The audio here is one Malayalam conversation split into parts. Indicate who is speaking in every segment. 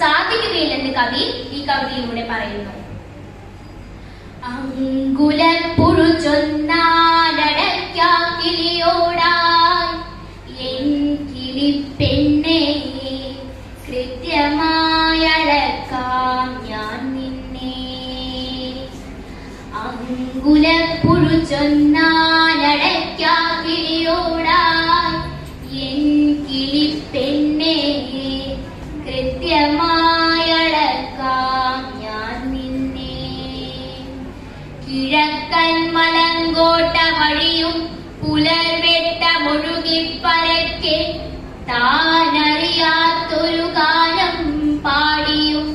Speaker 1: സാധിക്കുകയില്ലെന്ന് കവി ഈ കവിതയിലൂടെ പറയുന്നു. അങ്കുലപ്പുഴു ചൊന്നാലടയ്ക്കാക്കിളിയോടായി എൻ കിളിപ്പെണ്ണേ, കൃത്യമായളക്കാം ഞാൻ നിന്നെ. അങ്കുലപ്പുഴു ചൊന്നാലടയ്ക്കാക്കിളിയോടായി എൻ കിളിപ്പെണ്ണേ, കൃത്യമായളക്കാം ഞാൻ നിന്നെ. കിഴക്കൻ മലങ്കോട്ട വഴിയും പുലർവെട്ടമൊഴുകിപ്പരക്കെ താനറിയാത്തൊരു ഗാനം പാടിയും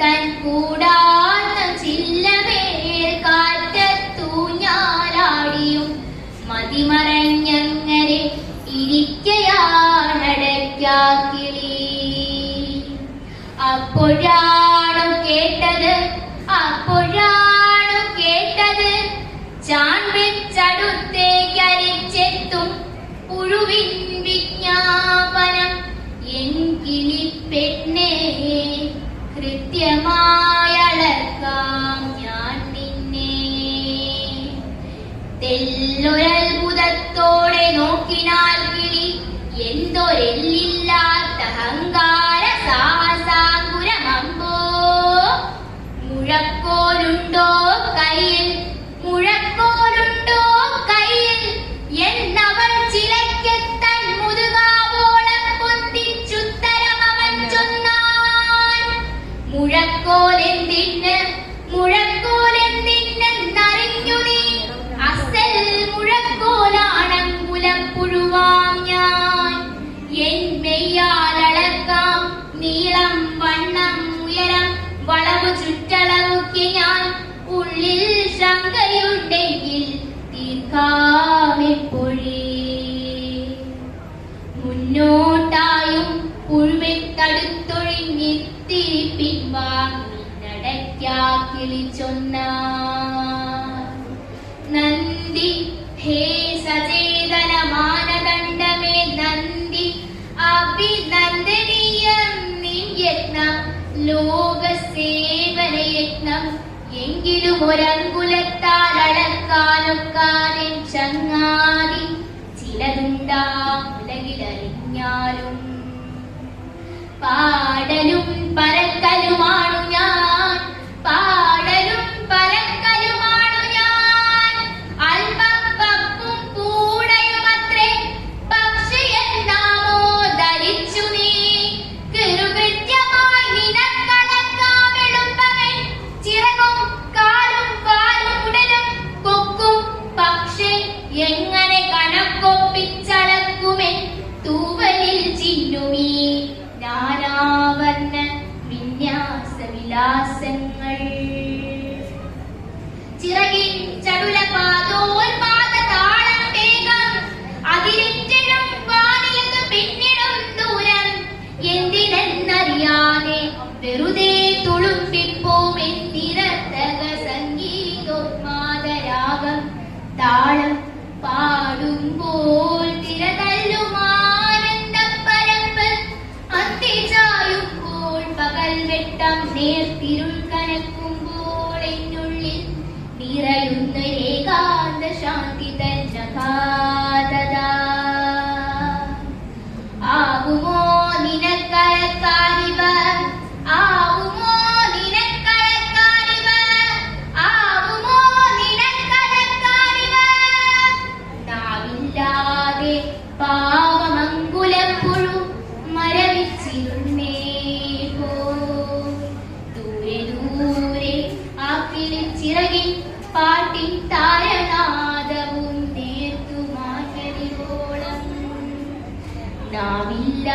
Speaker 1: തൻ കൂടാത്ത ചില്ലമേൽ കാറ്റത്തൂഞ്ഞാലാടിയും മതിമറഞ്ഞങ്ങനെ ഇരിക്കയാണടയ്ക്കാക്കിളി. അപ്പോഴാണു കേട്ടത് ചാൻ വെച്ചടുത്തേക്കരിച്ചെത്തും പുഴുവിൻ വിജ്ഞാപനം. എൻ കിളിപ്പെണ്ണേ, കൃത്യമായളക്കാം ഞാൻ നിന്നെ. തെല്ലൊരത്ഭുതത്തോടെ നോക്കിനാൽ കിളി എന്തൊരെല്ലില്ലാത്ത അഹങ്കാര സാഹസാങ്കുരമമ്പോ. മുഴക്കോലുണ്ടോ കയ്യിൽ, മുഴക്കോലുണ്ടോ കയ്യിൽ എന്നവൾ ചിലയ്ക്കെത്തൻ മുതുകാവോളം പൊന്തിച്ചുത്തരമവൻ ചൊന്നാൻ. മുഴക്കോലെന്തിന്, മുഴക്കോലെന്തിനെന്നറിഞ്ഞു നീ, അസൽ മുഴക്കോലാണങ്കുലപ്പുഴുവാം ഞാൻ. എൻ മെയ്യാലളക്കാം നീളം വണ്ണം ഉയരം വളവ് ചുറ്റളവുക്ക് ഞാൻ. ഉള്ളിൽ ശങ്കയുണ്ടെങ്കിൽ തീർക്കാമെപ്പോഴേ. മുന്നോട്ടായും പുഴുവെത്തടുത്തൊഴിഞ്ഞിത്തിരി പിൻവാങ്ങിനടയ്ക്കാക്കിളി ചൊന്നാൻ. നന്ദി ഹേ സചേതന മാനദണ്ഡമേ നന്ദി, അഭിനന്ദനീയം നിൻ യത്നം, ലോകസേവന യത്നം. എങ്കിലും ഒരങ്കുലത്താൽ അളക്കാനൊക്കാനെൻ ചങ്ങാതി ചിലതുണ്ടാം ഉലകിലറിഞ്ഞാലും. പാടലും പരക്കലുമാണു ഞാൻ, പാടലും പരക്കലുമാണു ഞാൻ. അല്പം പപ്പും കൂടയുമത്രേ, പക്ഷേ എന്നാമോ ധരിച്ചു നീ. കൃത്യമായി നിനക്കളക്കാം എളുപ്പമേ, ചിറകും കാലും കാലും ഉടലും കൊക്കും. പക്ഷേ എങ്ങനെ കണക്കൊപ്പിച്ചളക്കുമേ തൂവലിൽ ചിന്നുമീ നാനാവർണ്ണ വിന്യാസ വിലാസങ്ങൾ. ചിറകിൻ ചടുലപാദോൽപാദ താളം വേഗം, അതിരിറ്റലും വാനിലെന്ന് പിന്നിടും ദൂരം. എന്തിനെന്നറിയാതെ വെറുതെ തുളുമ്പിപ്പോം എന്തിരത്തക സംഗീതോന്മാദരാഗം. താളം പാടുമ്പോൾ തിരതല്ലുമാനന്ദപ്പരപ്പ്, അന്തിചായുമ്പോൾ പകൽ വെട്ടം നേർത്തിരുൾ കനക്കുമ്പോൾ എന്നുള്ളിൽ നിറയുന്ന ഏകാന്ത ശാന്തി തന്നകാതത. ആകുമോ നിനക്കഴക്കാനിവ, ആകുമോ നിനക്കഴക്കാനിവ, ആകുമോ നിനക്കഴക്കാനിവ. നാവില്ലാതെ പാവമങ്കുലപ്പുഴു മരവിച്ചിരുന്നേ പോ. ദൂരെ ദൂരെ ആ കിളിച്ചിറകിൻ പാട്ടിൻ താരനാദവും നേർത്തു മാറ്റലിവോളം. നാവില്ല